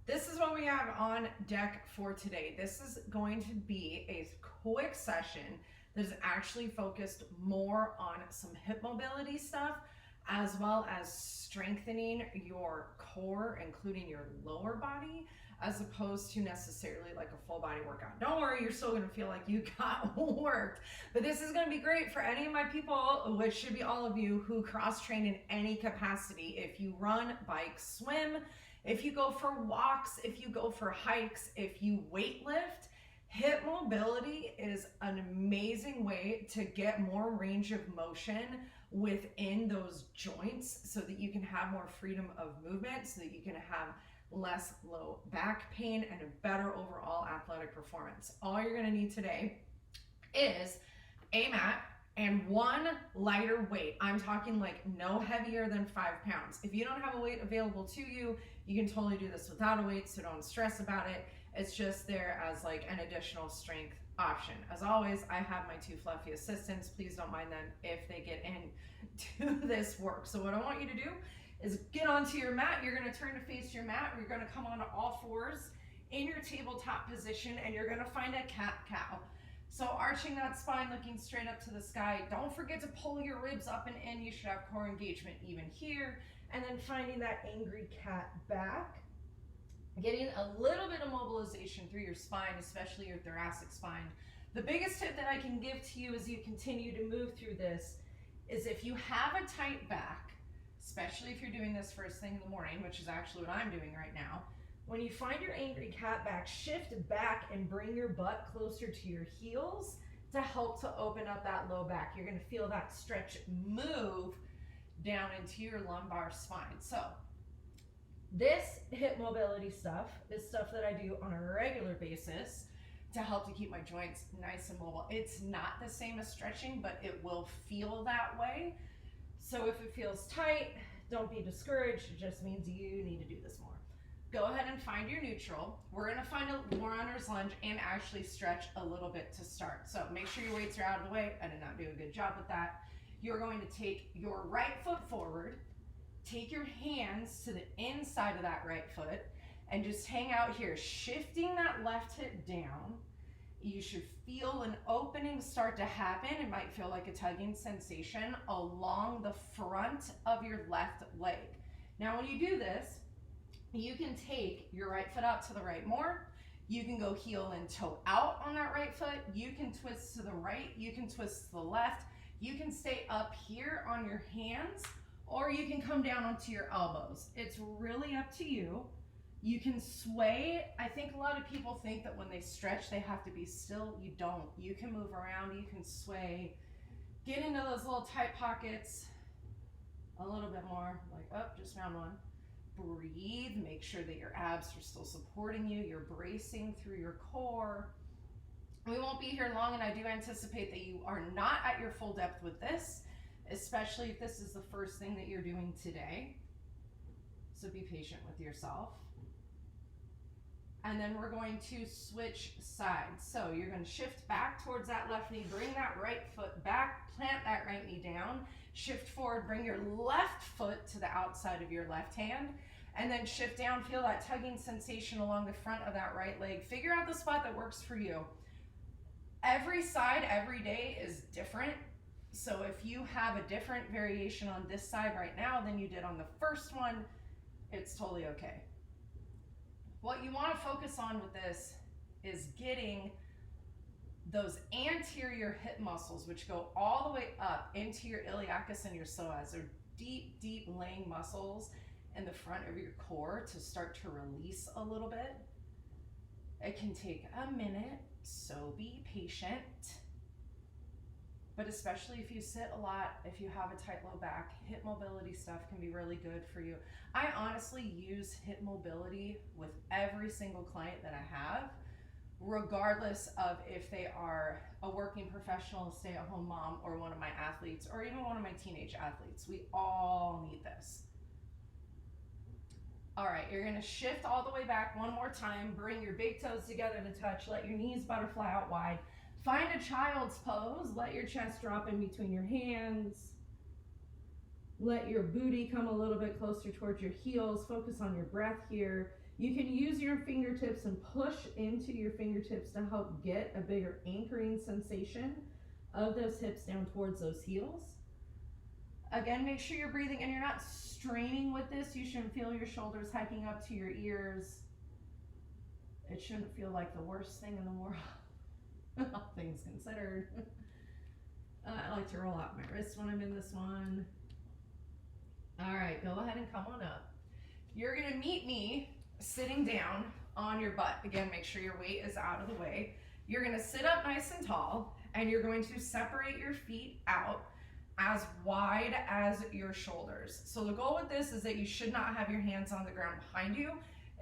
This is what we have on deck for today. This is going to be a quick session that is actually focused more on some hip mobility stuff, as well as strengthening your core, including your lower body, as opposed to necessarily like a full body workout. Don't worry, you're still gonna feel like you got worked, but this is gonna be great for any of my people, which should be all of you, who cross train in any capacity. If you run, bike, swim, if you go for walks, if you go for hikes, if you weightlift, hip mobility is an amazing way to get more range of motion within those joints so that you can have more freedom of movement, so that you can have less low back pain and a better overall athletic performance. All you're gonna need today is a mat and one lighter weight. I'm talking like no heavier than 5 pounds. If you don't have a weight available to you, you can totally do this without a weight, so don't stress about it. It's just there as like an additional strength option. As always, I have my 2 fluffy assistants. Please don't mind them if they get into this work. So what I want you to do is get onto your mat. You're gonna turn to face your mat. You're gonna come onto all fours in your tabletop position, and you're gonna find a cat-cow. So arching that spine, looking straight up to the sky. Don't forget to pull your ribs up and in. You should have core engagement even here. And then finding that angry cat back. Getting a little bit of mobilization through your spine, especially your thoracic spine. The biggest tip that I can give to you as you continue to move through this is, if you have a tight back, especially if you're doing this first thing in the morning, which is actually what I'm doing right now, when you find your angry cat back, shift back and bring your butt closer to your heels to help to open up that low back. You're gonna feel that stretch move down into your lumbar spine. So this hip mobility stuff is stuff that I do on a regular basis to help to keep my joints nice and mobile. It's not the same as stretching, but it will feel that way. So if it feels tight, don't be discouraged. It just means you need to do this more. Go ahead and find your neutral. We're gonna find a runner's lunge and actually stretch a little bit to start. So make sure your weights are out of the way. I did not do a good job with that. You're going to take your right foot forward, take your hands to the inside of that right foot, and just hang out here, shifting that left hip down. You should feel an opening start to happen. It might feel like a tugging sensation along the front of your left leg. Now, when you do this, you can take your right foot out to the right more. You can go heel and toe out on that right foot. You can twist to the right. You can twist to the left. You can stay up here on your hands, or you can come down onto your elbows. It's really up to you. You can sway. I think a lot of people think that when they stretch, they have to be still. You don't. You can move around, you can sway. Get into those little tight pockets a little bit more, like, oh, just found one. Breathe, make sure that your abs are still supporting you. You're bracing through your core. We won't be here long, and I do anticipate that you are not at your full depth with this, especially if this is the first thing that you're doing today. So be patient with yourself. And then we're going to switch sides. So you're going to shift back towards that left knee, bring that right foot back, plant that right knee down, shift forward, bring your left foot to the outside of your left hand, and then shift down, feel that tugging sensation along the front of that right leg. Figure out the spot that works for you. Every side, every day is different. So if you have a different variation on this side right now than you did on the first one, it's totally okay. What you want to focus on with this is getting those anterior hip muscles, which go all the way up into your iliacus and your psoas. They're deep, deep laying muscles in the front of your core to start to release a little bit. It can take a minute, so be patient. But especially if you sit a lot, if you have a tight low back, hip mobility stuff can be really good for you. I honestly use hip mobility with every single client that I have, regardless of if they are a working professional, stay-at-home mom, or one of my athletes, or even one of my teenage athletes. We all need this. All right, you're gonna shift all the way back one more time. Bring your big toes together to touch. Let your knees butterfly out wide. Find a child's pose. Let your chest drop in between your hands. Let your booty come a little bit closer towards your heels. Focus on your breath here. You can use your fingertips and push into your fingertips to help get a bigger anchoring sensation of those hips down towards those heels. Again, make sure you're breathing and you're not straining with this. You shouldn't feel your shoulders hiking up to your ears. It shouldn't feel like the worst thing in the world, all things considered. I like to roll out my wrist when I'm in this one. All right, go ahead and come on up. You're gonna meet me sitting down on your butt. Again, make sure your weight is out of the way. You're gonna sit up nice and tall, and you're going to separate your feet out as wide as your shoulders. So the goal with this is that you should not have your hands on the ground behind you.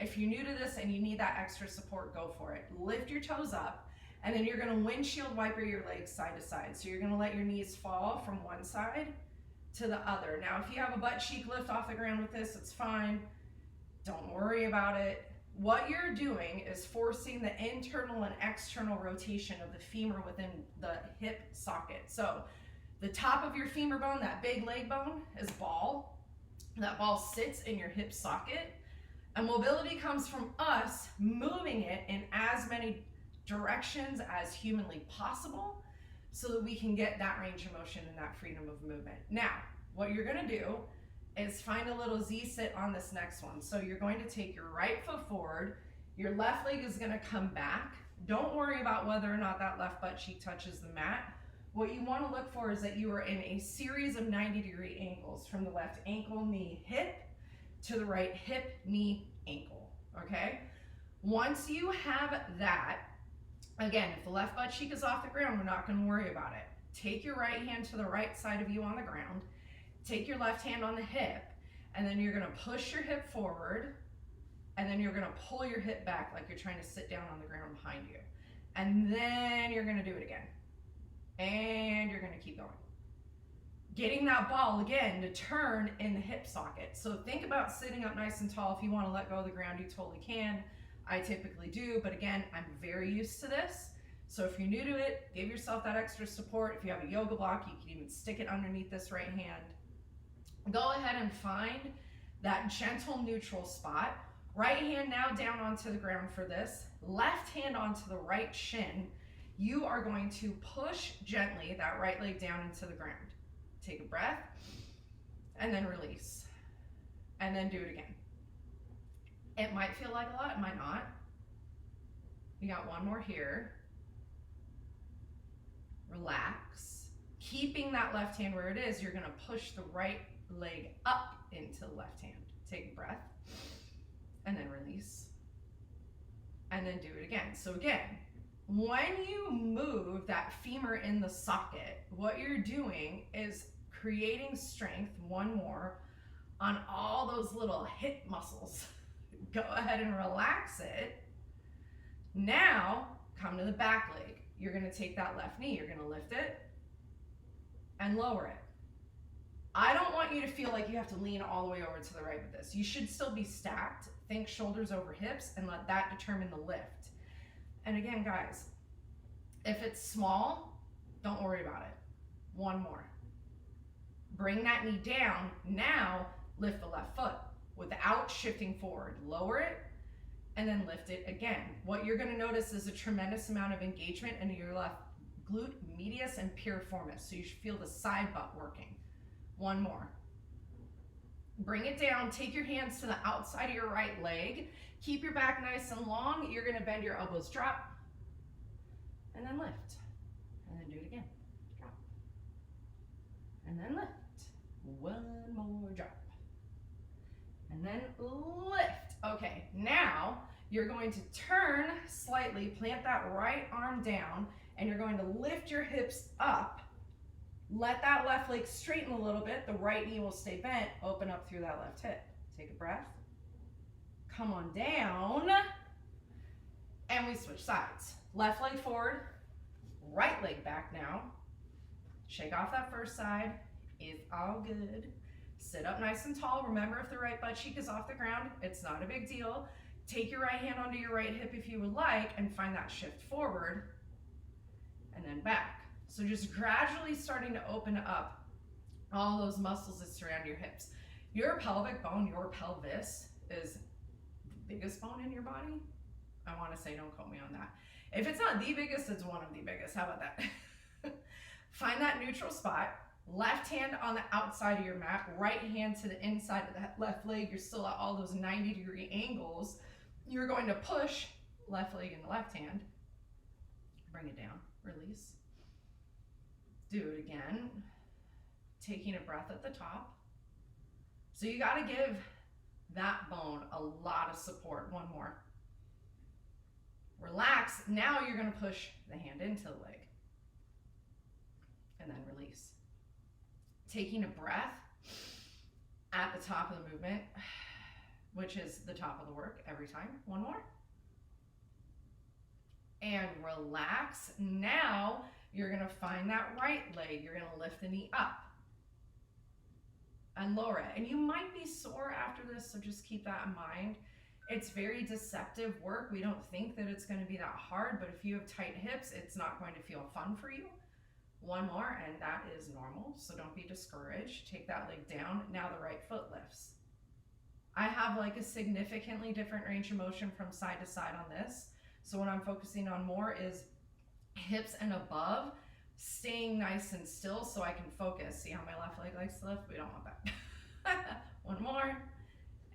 If you're new to this and you need that extra support, go for it. Lift your toes up, and then you're gonna windshield wiper your legs side to side. So you're gonna let your knees fall from one side to the other. Now, if you have a butt cheek lift off the ground with this, it's fine. Don't worry about it. What you're doing is forcing the internal and external rotation of the femur within the hip socket. So the top of your femur bone, that big leg bone, is ball. That ball sits in your hip socket. And mobility comes from us moving it in as many directions as humanly possible so that we can get that range of motion and that freedom of movement. Now, what you're gonna do is find a little Z-sit on this next one. So you're going to take your right foot forward, your left leg is gonna come back. Don't worry about whether or not that left butt cheek touches the mat. What you wanna look for is that you are in a series of 90-degree angles from the left ankle, knee, hip, to the right hip, knee, ankle, okay? Once you have that, again, if the left butt cheek is off the ground, we're not gonna worry about it. Take your right hand to the right side of you on the ground, take your left hand on the hip, and then you're gonna push your hip forward, and then you're gonna pull your hip back like you're trying to sit down on the ground behind you. And then you're gonna do it again. And you're gonna keep going. Getting that ball again to turn in the hip socket. So think about sitting up nice and tall. If you wanna let go of the ground, you totally can. I typically do, but again, I'm very used to this. So if you're new to it, give yourself that extra support. If you have a yoga block, you can even stick it underneath this right hand. Go ahead and find that gentle neutral spot. Right hand now down onto the ground for this. Left hand onto the right shin. You are going to push gently that right leg down into the ground. Take a breath, and then release. And then do it again. It might feel like a lot, it might not. We got one more here. Relax. Keeping that left hand where it is, you're gonna push the right leg up into the left hand. Take a breath, and then release. And then do it again. So again, when you move that femur in the socket, what you're doing is creating strength, one more, on all those little hip muscles. Go ahead and relax it. Now, come to the back leg. You're gonna take that left knee, you're gonna lift it and lower it. I don't want you to feel like you have to lean all the way over to the right with this. You should still be stacked. Think shoulders over hips and let that determine the lift. And again, guys, if it's small, don't worry about it. One more. Bring that knee down. Now, lift the left foot without shifting forward. Lower it, and then lift it again. What you're gonna notice is a tremendous amount of engagement in your left glute medius and piriformis. So you should feel the side butt working. One more. Bring it down, take your hands to the outside of your right leg. Keep your back nice and long. You're gonna bend your elbows, drop, and then lift. And then do it again. Drop. And then lift. One more drop. And then lift. Okay, now you're going to turn slightly, plant that right arm down, and you're going to lift your hips up. Let that left leg straighten a little bit. The right knee will stay bent. Open up through that left hip. Take a breath. Come on down. And we switch sides. Left leg forward, right leg back now. Shake off that first side. It's all good. Sit up nice and tall. Remember, if the right butt cheek is off the ground, it's not a big deal. Take your right hand onto your right hip if you would like and find that shift forward and then back. So just gradually starting to open up all those muscles that surround your hips. Your pelvic bone, your pelvis, is biggest bone in your body. I want to say, don't quote me on that. If it's not the biggest, it's one of the biggest. How about that? Find that neutral spot. Left hand on the outside of your mat, right hand to the inside of that left leg. You're still at all those 90-degree angles. You're going to push left leg in the left hand. Bring it down, release. Do it again. Taking a breath at the top. So you got to give that bone a lot of support. One more. Relax. Now you're going to push the hand into the leg. And then release. Taking a breath at the top of the movement, which is the top of the work every time. One more. And relax. Now you're going to find that right leg. You're going to lift the knee up and lower it. And you might be sore after this, so just keep that in mind. It's very deceptive work. We don't think that it's going to be that hard, but if you have tight hips, it's not going to feel fun for you. One more, and that is normal, so don't be discouraged. Take that leg down. Now the right foot lifts. I have like a significantly different range of motion from side to side on this. So what I'm focusing on more is hips and above, staying nice and still so I can focus. See how my left leg likes to lift? We don't want that. One more,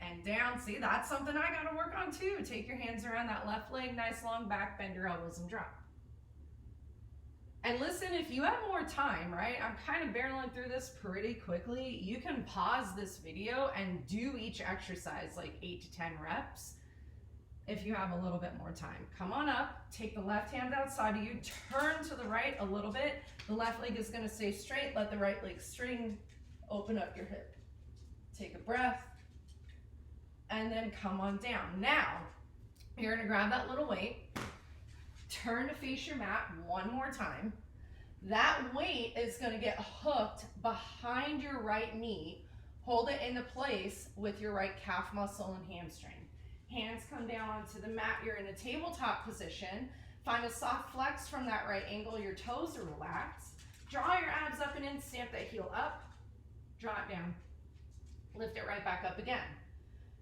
and down. See, that's something I gotta work on too. Take your hands around that left leg, nice long back, bend your elbows and drop. And listen, if you have more time, right? I'm kind of barreling through this pretty quickly. You can pause this video and do each exercise like 8 to 10 reps if you have a little bit more time. Come on up, take the left hand outside of you, turn to the right a little bit. The left leg is gonna stay straight, let the right leg string, open up your hip. Take a breath, and then come on down. Now, you're gonna grab that little weight, turn to face your mat one more time. That weight is going to get hooked behind your right knee. Hold it into place with your right calf muscle and hamstring. Hands come down onto the mat. You're in a tabletop position. Find a soft flex from that right angle. Your toes are relaxed. Draw your abs up and in. Stamp that heel up. Draw it down. Lift it right back up again.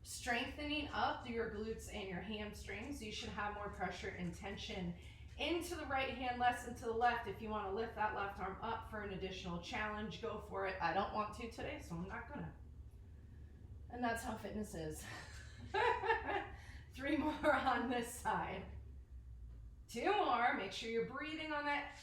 Strengthening up through your glutes and your hamstrings. You should have more pressure and tension into the right hand, less into the left. If you want to lift that left arm up for an additional challenge, go for it. I don't want to today, so I'm not gonna. And that's how fitness is. 3 more on this side. 2 more. Make sure you're breathing on that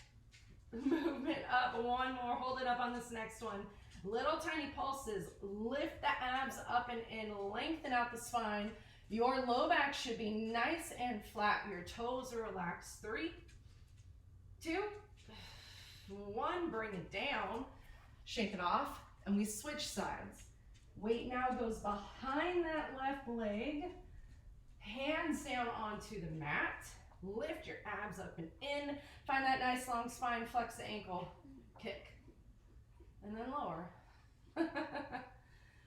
movement up. 1 more. Hold it up on this next one. Little tiny pulses. Lift the abs up and in. Lengthen out the spine. Your low back should be nice and flat. Your toes are relaxed. 3, 2, 1. Bring it down. Shake it off. And we switch sides. Weight now goes behind that left leg. Hands down onto the mat. Lift your abs up and in. Find that nice long spine. Flex the ankle. Kick. And then lower.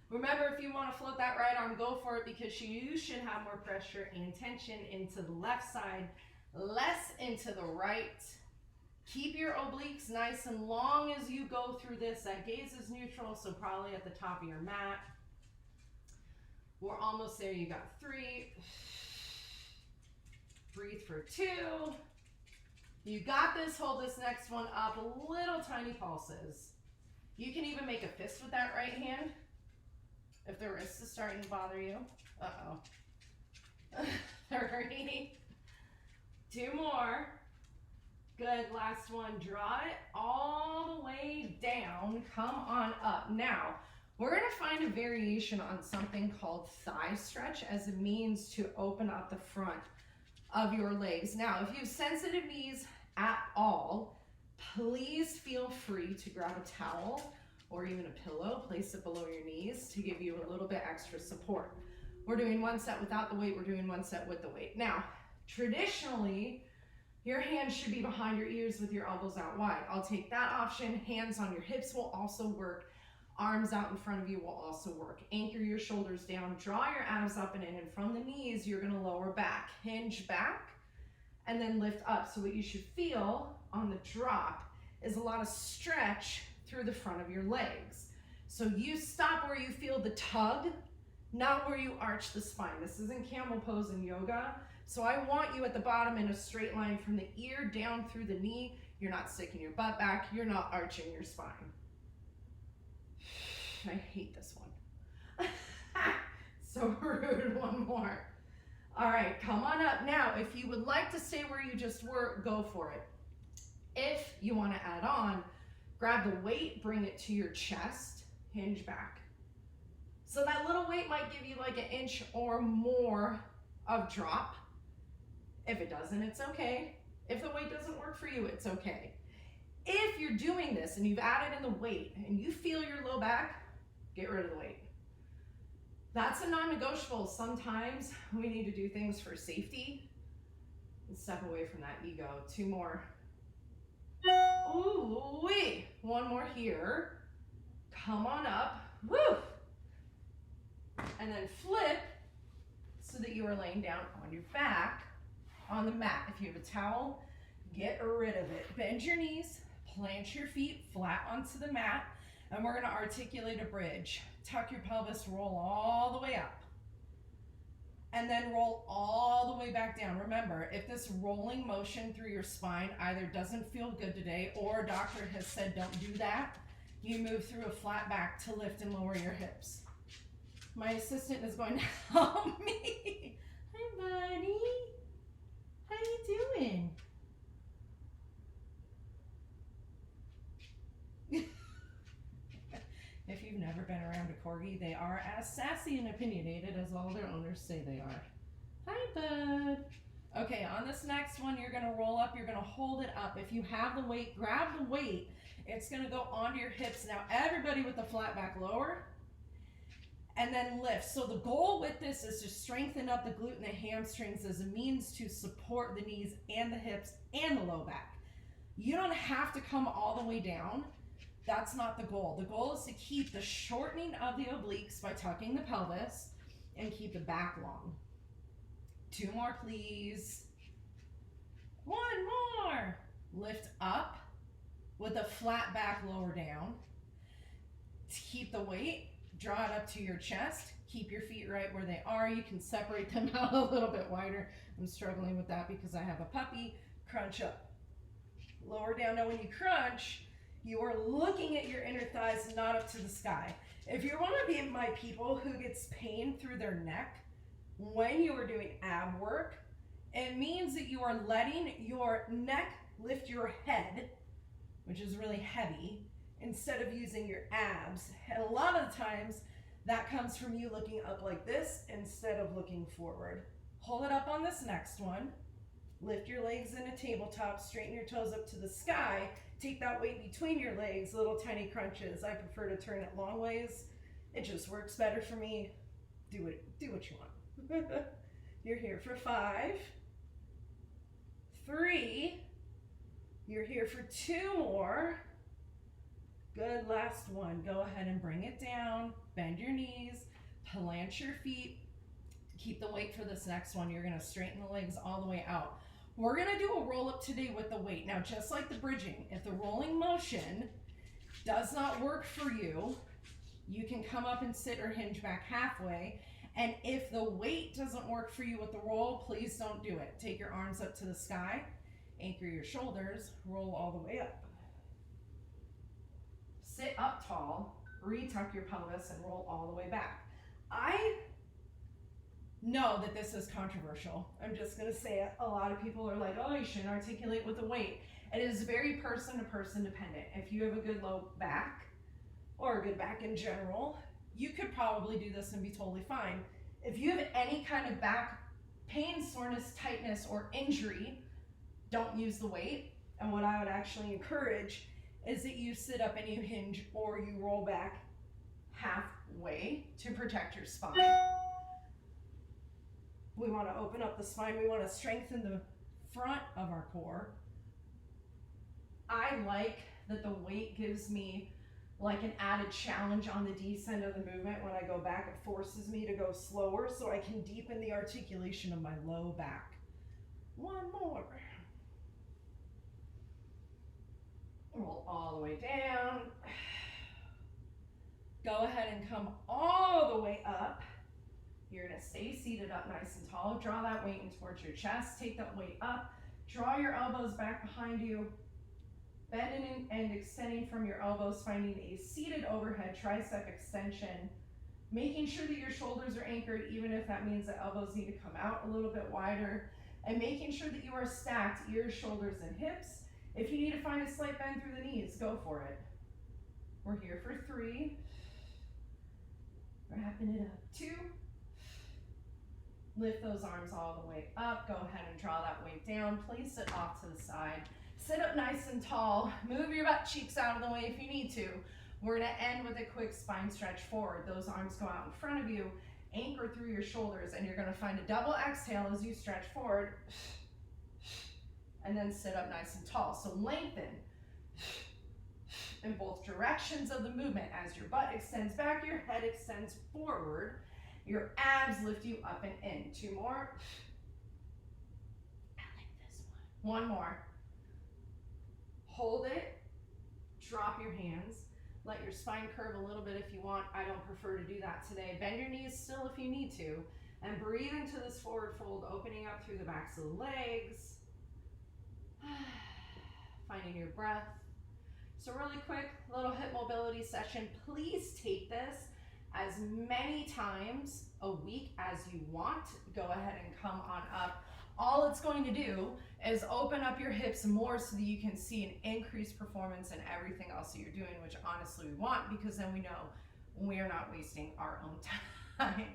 Remember, if you want to float that right arm, go for it, because you should have more pressure and tension into the left side, less into the right. Keep your obliques nice and long as you go through this. That gaze is neutral, so probably at the top of your mat. We're almost there. You got 3. Breathe for 2. You got this. Hold this next one up. Little tiny pulses. You can even make a fist with that right hand if the wrist is starting to bother you. Uh-oh. 3. 2 more. Good, last one. Draw it all the way down. Come on up. Now, we're gonna find a variation on something called thigh stretch as a means to open up the front of your legs. Now, if you have sensitive knees at all, please feel free to grab a towel or even a pillow, place it below your knees to give you a little bit extra support. We're doing 1 set without the weight, we're doing 1 set with the weight. Now, traditionally, your hands should be behind your ears with your elbows out wide. I'll take that option. Hands on your hips will also work. Arms out in front of you will also work. Anchor your shoulders down, draw your abs up and in, and from the knees, you're gonna lower back, hinge back, and then lift up. So what you should feel on the drop is a lot of stretch through the front of your legs. So you stop where you feel the tug not where you arch the spine. This isn't camel pose in yoga. So I want you at the bottom in a straight line from the ear down through the knee. You're not sticking your butt back. You're not arching your spine. I hate this one. So rude. One more. All right, come on up. Now, if you would like to stay where you just were, go for it. If you want to add on, grab the weight, bring it to your chest, hinge back. So that little weight might give you like an inch or more of drop. If it doesn't, it's okay. If the weight doesn't work for you, it's okay. If you're doing this and you've added in the weight and you feel your low back, get rid of the weight. That's a non-negotiable. Sometimes we need to do things for safety and step away from that ego. 2 more. Ooh, wait. 1 more here. Come on up. Woo! And then flip so that you are laying down on your back on the mat. If you have a towel, get rid of it. Bend your knees, plant your feet flat onto the mat, and we're going to articulate a bridge. Tuck your pelvis, roll all the way up, and then roll all the way back down. Remember, if this rolling motion through your spine either doesn't feel good today or a doctor has said don't do that, you move through a flat back to lift and lower your hips. My assistant is going to help me. Hi, buddy. How you doing? If you've never been around a corgi, they are as sassy and opinionated as all their owners say they are. Hi, bud. Okay, on this next one, you're gonna roll up, you're gonna hold it up. If you have the weight, grab the weight. It's gonna go onto your hips. Now, everybody with the flat back lower, and then lift. So the goal with this is to strengthen up the glute and the hamstrings as a means to support the knees and the hips and the low back. You don't have to come all the way down. That's not the goal. The goal is to keep the shortening of the obliques by tucking the pelvis and keep the back long. 2 more, please. 1 more. Lift up with a flat back, lower down. To keep the weight, draw it up to your chest. Keep your feet right where they are. You can separate them out a little bit wider. I'm struggling with that because I have a puppy. Crunch up. Lower down. Now when you crunch, you are looking at your inner thighs, not up to the sky. If you're one of my people who gets pain through their neck when you are doing ab work, it means that you are letting your neck lift your head, which is really heavy, instead of using your abs. And a lot of the times that comes from you looking up like this instead of looking forward. Hold it up on this next one. Lift your legs in a tabletop, straighten your toes up to the sky. Take that weight between your legs, little tiny crunches. I prefer to turn it long ways. It just works better for me. Do what you want. You're here for 5, 3, you're here for 2 more. Good, last one. Go ahead and bring it down, bend your knees, plant your feet. Keep the weight for this next one. You're gonna straighten the legs all the way out. We're gonna do a roll up today with the weight. Now, just like the bridging, if the rolling motion does not work for you, you can come up and sit or hinge back halfway. And if the weight doesn't work for you with the roll, please don't do it. Take your arms up to the sky, anchor your shoulders, roll all the way up. Sit up tall, retuck your pelvis and roll all the way back. I know that this is controversial. I'm just gonna say it. A lot of people are like, oh, you shouldn't articulate with the weight. It is very person to person dependent. If you have a good low back or a good back in general, you could probably do this and be totally fine. If you have any kind of back pain, soreness, tightness, or injury, don't use the weight. And what I would actually encourage is that you sit up and you hinge or you roll back halfway to protect your spine. We want to open up the spine. We want to strengthen the front of our core. I like that the weight gives me like an added challenge on the descent of the movement. When I go back, it forces me to go slower so I can deepen the articulation of my low back. 1 more. Roll all the way down. Go ahead and come all the way up. You're gonna stay seated up nice and tall. Draw that weight in towards your chest. Take that weight up. Draw your elbows back behind you. Bending and extending from your elbows, finding a seated overhead tricep extension. Making sure that your shoulders are anchored, even if that means the elbows need to come out a little bit wider. And making sure that you are stacked, ears, shoulders, and hips. If you need to find a slight bend through the knees, go for it. We're here for 3. Wrapping it up. 2. Lift those arms all the way up. Go ahead and draw that weight down. Place it off to the side. Sit up nice and tall. Move your butt cheeks out of the way if you need to. We're gonna end with a quick spine stretch forward. Those arms go out in front of you. Anchor through your shoulders, and you're gonna find a double exhale as you stretch forward. And then sit up nice and tall. So lengthen in both directions of the movement. As your butt extends back, your head extends forward. Your abs lift you up and in. 2 more. I like this one. 1 more. Hold it. Drop your hands. Let your spine curve a little bit if you want. I don't prefer to do that today. Bend your knees still if you need to. And breathe into this forward fold, opening up through the backs of the legs. Finding your breath. So really quick, little hip mobility session. Please take this as many times a week as you want. Go ahead and come on up. All it's going to do is open up your hips more so that you can see an increased performance in everything else that you're doing, which honestly we want, because then we know we're not wasting our own time.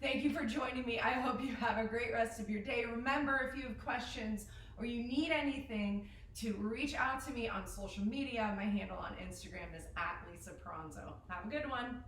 Thank you for joining me. I hope you have a great rest of your day. Remember, if you have questions or you need anything, to reach out to me on social media. My handle on Instagram is @Lisa Peranzo. Have a good one.